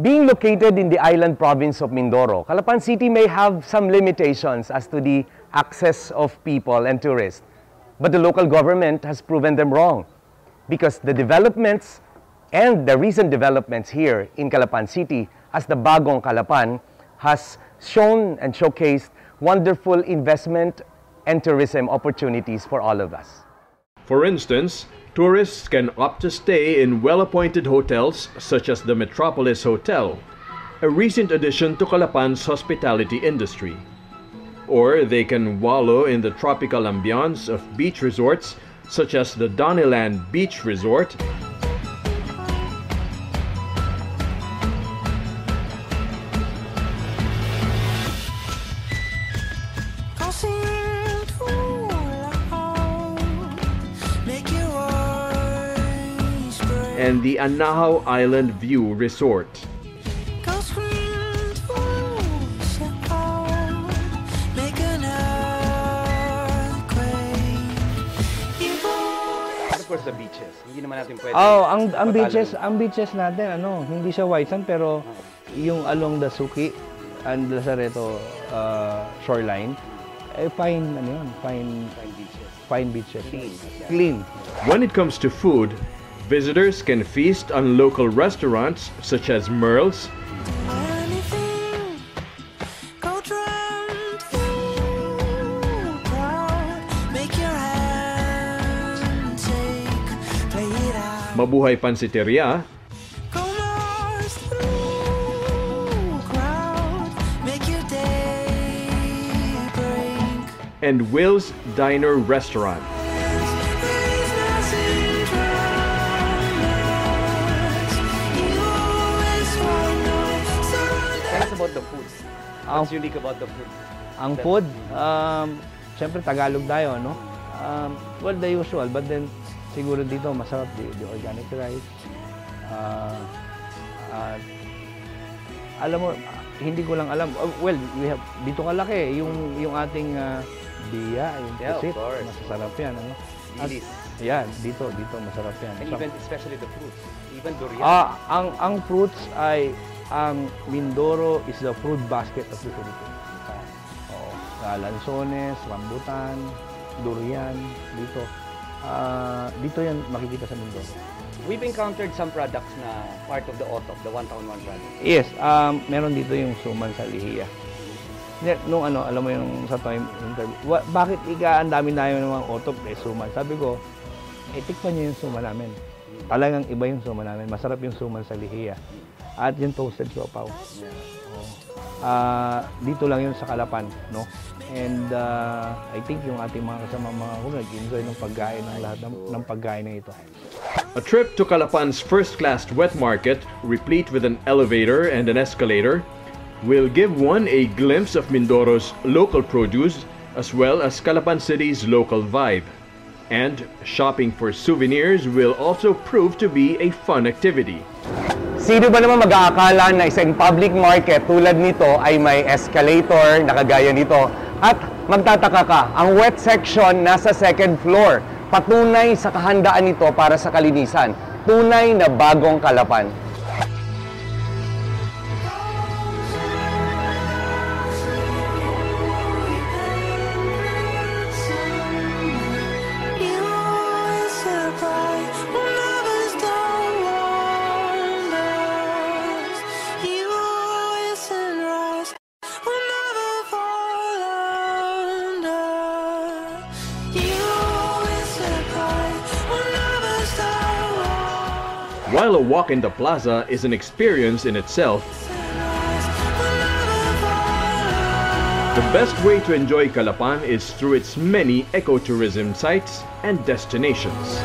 Being located in the island province of Mindoro, Calapan City may have some limitations as to the access of people and tourists. But the local government has proven them wrong because the developments and the recent developments here in Calapan City as the Bagong Calapan has shown and showcased wonderful investment and tourism opportunities for all of us. For instance, tourists can opt to stay in well-appointed hotels such as the Metropolis Hotel, a recent addition to Calapan's hospitality industry. Or they can wallow in the tropical ambiance of beach resorts such as the Doniland Beach Resort, and the Anahaw Island View Resort. Of course, the beaches. Hindi naman natin pwede. Ang beaches natin, hindi siya white sand, pero yung along the Suki and Lazareto shoreline, fine beaches. Clean. When it comes to food, visitors can feast on local restaurants such as Merle's, Mabuhay Pansiteria, and Will's Diner Restaurant. Tell us about the food. What's unique about the food? Ang food, syempre Tagalog tayo, no? Well, the usual, but then siguro dito masarap the organic rice. Alam mo, hindi ko lang alam. Well, we have dito kalaki yung ating biya, yung pusit. Masarap yan, ano? Yeah, dito masarap yan. And even especially the fruits, even durian. Ang fruits ay ang Mindoro is the fruit basket of the Philippines. Lanzones, rambutan, durian, dito. Dito yan makikita sa Mindoro. We've encountered some products na part of the OTOP, the One Town One Product. Yes, meron dito yung suman sa lihiya. Nung alam mo yung sa time interview, bakit ang dami namin ng mga OTOP suman? Sabi ko, tikpan niyo yung suman namin. Talagang iba yung suman namin. Masarap yung suman sa lihiya. At yung toasted siopaw. Dito lang yun sa Calapan, no? And I think yung ating mga kasama nag-enjoy ng pagkain ng lahat ng pagkain na ito. A trip to Calapan's first-class wet market, replete with an elevator and an escalator, will give one a glimpse of Mindoro's local produce as well as Calapan City's local vibe. And shopping for souvenirs will also prove to be a fun activity. Sino ba naman mag-aakala na isang public market tulad nito ay may escalator na kagaya nito? At magtataka ka, ang wet section nasa second floor. Patunay sa kahandaan nito para sa kalinisan. Tunay na bagong Calapan. While a walk in the plaza is an experience in itself, the best way to enjoy Calapan is through its many ecotourism sites and destinations.